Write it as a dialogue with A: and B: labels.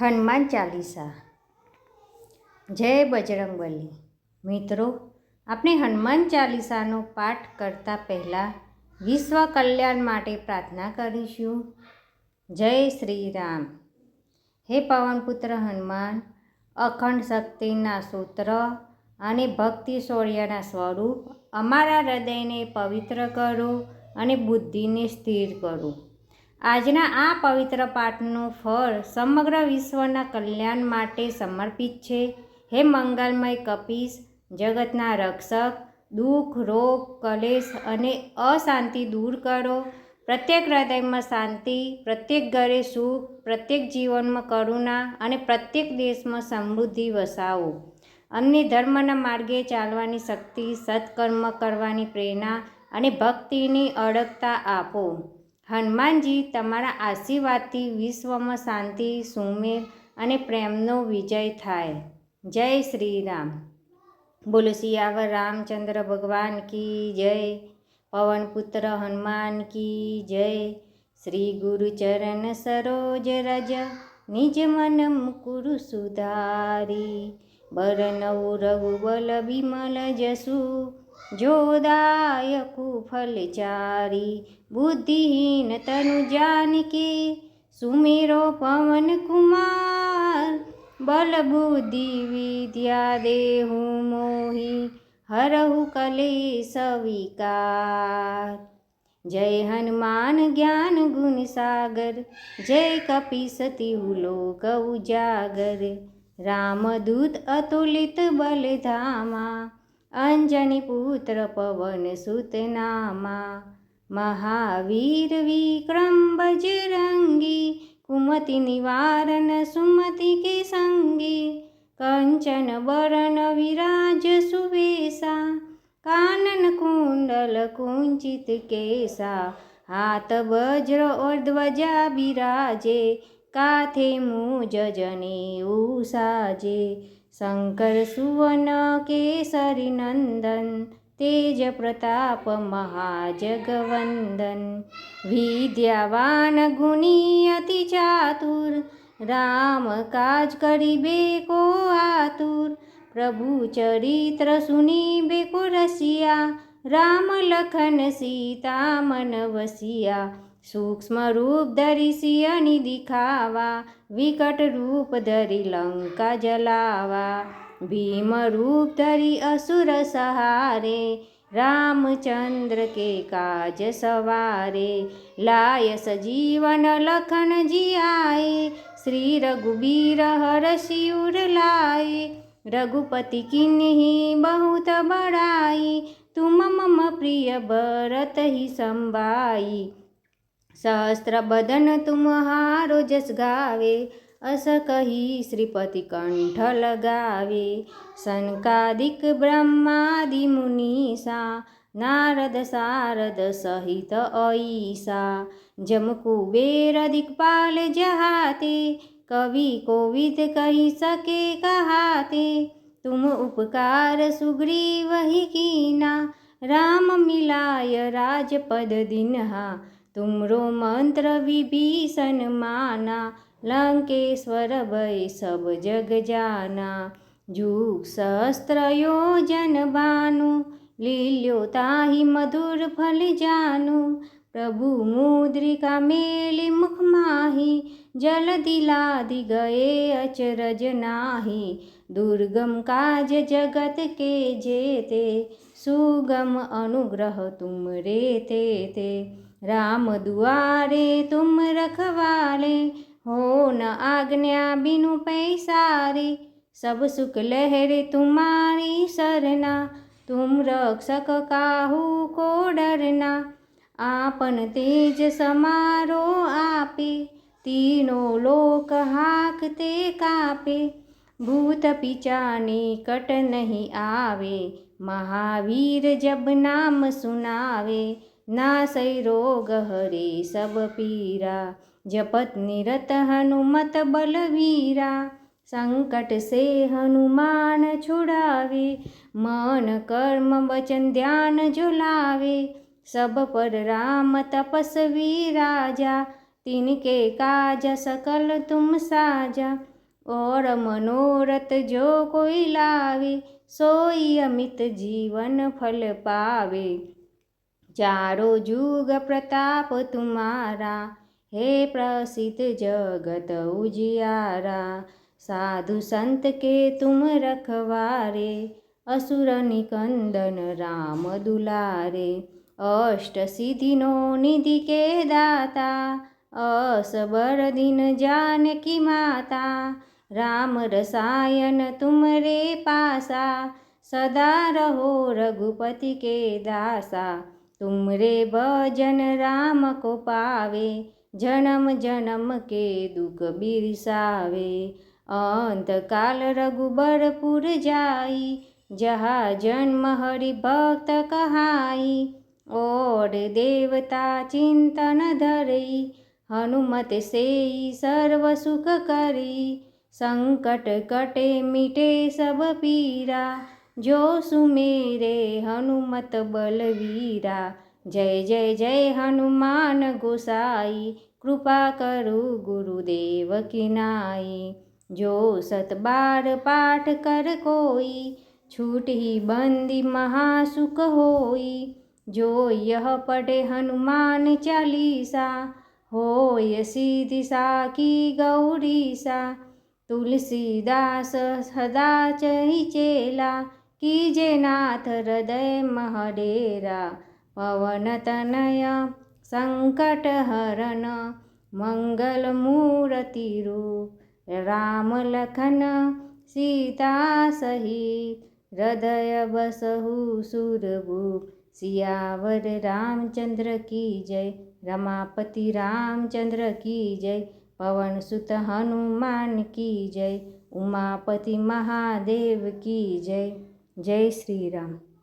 A: હનુમાન ચાલીસા. જય બજરંગબલી. મિત્રો, આપણે હનુમાન ચાલીસાનો પાઠ કરતાં પહેલાં વિશ્વ કલ્યાણ માટે પ્રાર્થના કરીશું. જય શ્રી રામ. હે પવનપુત્ર હનુમાન, અખંડ શક્તિના સૂત્ર અને ભક્તિ શૌર્યના સ્વરૂપ, અમારા હૃદયને પવિત્ર કરો અને બુદ્ધિને સ્થિર કરો. આજના આ પવિત્ર પાઠનું ફળ સમગ્ર વિશ્વના કલ્યાણ માટે સમર્પિત છે. હે મંગલમય કપીશ, જગતના રક્ષક, દુઃખ, રોગ, કલેશ અને અશાંતિ દૂર કરો. પ્રત્યેક હૃદયમાં શાંતિ, પ્રત્યેક ઘરે સુખ, પ્રત્યેક જીવનમાં કરુણા અને પ્રત્યેક દેશમાં સમૃદ્ધિ વસાવો. અમને ધર્મના માર્ગે ચાલવાની શક્તિ, સત્કર્મ કરવાની પ્રેરણા અને ભક્તિની અડગતા આપો. હનુમાનજી, તમારા આશીર્વાદથી વિશ્વમાં શાંતિ, સુમેળ અને પ્રેમનો વિજય થાય. જય શ્રી રામ. બોલો સિયાવર રામચંદ્ર ભગવાન કી જય. પવનપુત્ર હનુમાન કી જય. શ્રી ગુરુ ચરણ સરોજ રજ, નિજ મન મુકુરુ સુધારી. બરનઉ રઘુબલ વિમલ જસુ, જોદાયકુ ફલચારી. બુદ્ધિહીન તनु જાનકી, સુમેરો પવન કુમાર. બલ બુદ્ધિ વિદ્યા દેહુ મોહી, હરહુ કલેશ વિકાર. જય હનુમાન જ્ઞાન ગુણ સાગર, જય કપીસ તિહુ લોક ઉજાગર. રામદૂત અતુલિત બલ ધામા, અંજની પુત્ર પવન સુત નામા. મહાવીર વિક્રમ બજરંગી, કુમતિ નિવારણ સુમતિ કે સંગી. કંચન બરન વિરાજ સુવેશા, કાનન કુંડલ કુંચિત કેસા. હાથ વજ્ર ઓર ધ્વજા બિરાજે, કાથે મૂજ જનેઉ સાજે. શંકર સુવન કેસરી નંદન, તેજ પ્રતાપ મહાજગવંદન. વિદ્યાવાન ગુણી અતિ ચાતુર, રામ કાજ કરીબે કો આતુર. પ્રભુ ચરિત્ર સુનીબે કો રસિયા, રામ લખન સીતા મન વસિયા. સૂક્ષ્મ રૂપ ધરી સિંહની દિખાવા, વિકટ રૂપ ધરી લંકા જલાવા. ભીમ રૂપ ધરી અસુર સહારે, રામચંદ્ર કે કાજ સવારે. લાય સજીવન લખન જીઆએ, શ્રી રઘુબીર હરષિ ઉર લાए. रघुपति किन्हीं बहुत बड़ाई, तुम मम प्रिय भरत ही संभाई. सहस्त्र बदन तुम्हारो जस गावे, अस कही श्रीपति कंठ लगावे. सनकादिक ब्रह्मादि मुनीसा, नारद सारद सहित ऐसा. जम कुबेर दिक्पाल जहाते, कवि कोविद कही सके कहाते. तुम उपकार सुग्रीव ही कीना, राम मिलाय राजपद दीन्हा. तुमरो मंत्र विभीषण माना, लंकेश्वर भय सब जग जाना. जुग सहस्त्र योजन बानु, लील्यो ताहि मधुर फल जानु. प्रभु मुद्रिका मेलि मुख माही, जलधि लादि गए अचरज नाही. दुर्गम काज जगत के जेते, सुगम अनुग्रह तुम रे ते. राम दुआरे तुम रखवाले, हो न आज्ञा बिनु पैसारे. सब सुख लहरे तुम्हारी सरना, तुम रक्षक काहू को डरना. आपन तेज समारो आपे, तीनों लोक हाकते कापे. भूत पिचानी कट नहीं आवे, महावीर जब नाम सुनावे. नासै रोग हरे सब पीरा, जपत निरत हनुमत बलवीरा. संकट से हनुमान छुड़ावे, मन कर्म वचन ध्यान जो लावे. सब पर राम तपस्वी राजा, तिनके काज सकल तुम साजा। और मनोरथ जो कोई लावे, सोई अमित जीवन फल पावे। चारों जुग प्रताप तुम्हारा, हे प्रसिद्ध जगत उजियारा। साधु संत के तुम रखवारे, असुर निकंदन राम दुलारे। अष्ट सिद्धिनो निधि के दाता, असबर दिन जानकी माता। राम रसायन तुम रे पासा, सदा रहो रघुपति के दासा। तुम रे भजन राम को पावे, जन्म जन्म के दुख बिरसावे। अंत काल रघुबरपुर जाई, जहाँ जन्म हरि भक्त कहाई। और देवता चिंतन धरई, हनुमत सेई सर्व सुख करी। संकट कटे मिटे सब पीरा, जो सुमेरे हनुमत बलवीरा। जय जय जय हनुमान गोसाई, कृपा करु गुरुदेव की नाई। जो 100 बार पाठ कर कोई, छूट ही बंदी महासुख होई। जो यह पढ़े हनुमान चालीसा, होय सिद्धि साखी गौरीसा। तुलसीदास सदा चही चेला, कीजे नाथ हृदय महडेरा। पवन तनय संकट हरन, मंगल मूर्ति रूप। राम लखन सीता सहित, हृदय बसहु सुरभूप। सियावर रामचंद्र की जय, रमापति रामचंद्र की जय। पवन सुत हनुमान की जय, उमापति महादेव की जय। जय श्री राम।